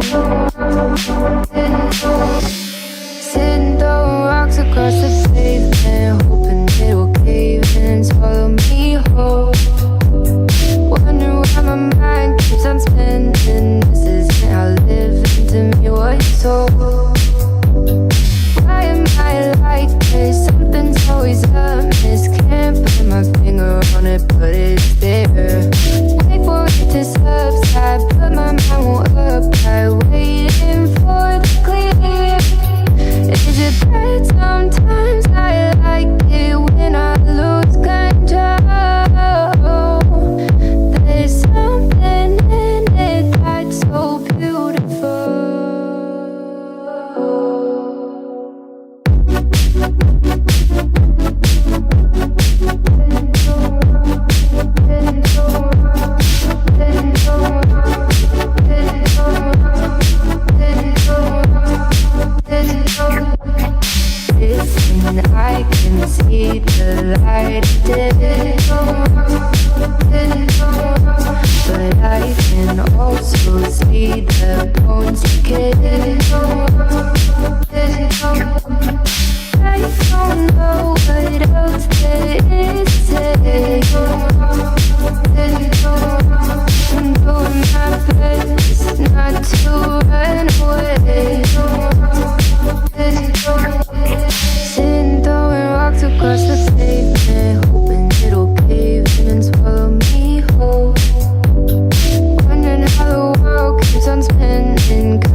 Sitting throwing rocks across the pavement, hoping it'll cave in and swallow me whole. Wondering why my mind keeps on spinning. This isn't how living to me was told. Why am I like this? Something's always amiss. Can't put my finger on it, but it's there. Wait for it to subside, but my mind won't apply. Waiting for the clear. Is it bad? Sometimes I like it when I lose control. There's something in it that's so beautiful. Listen, I can see the light of day, but I can also see the bones decay. I don't know what else there is to say. I'm doing my best not to run away. Sitting throwing rocks across the pavement, hoping it'll cave in and swallow me whole. Wondering how the world keeps on spinning.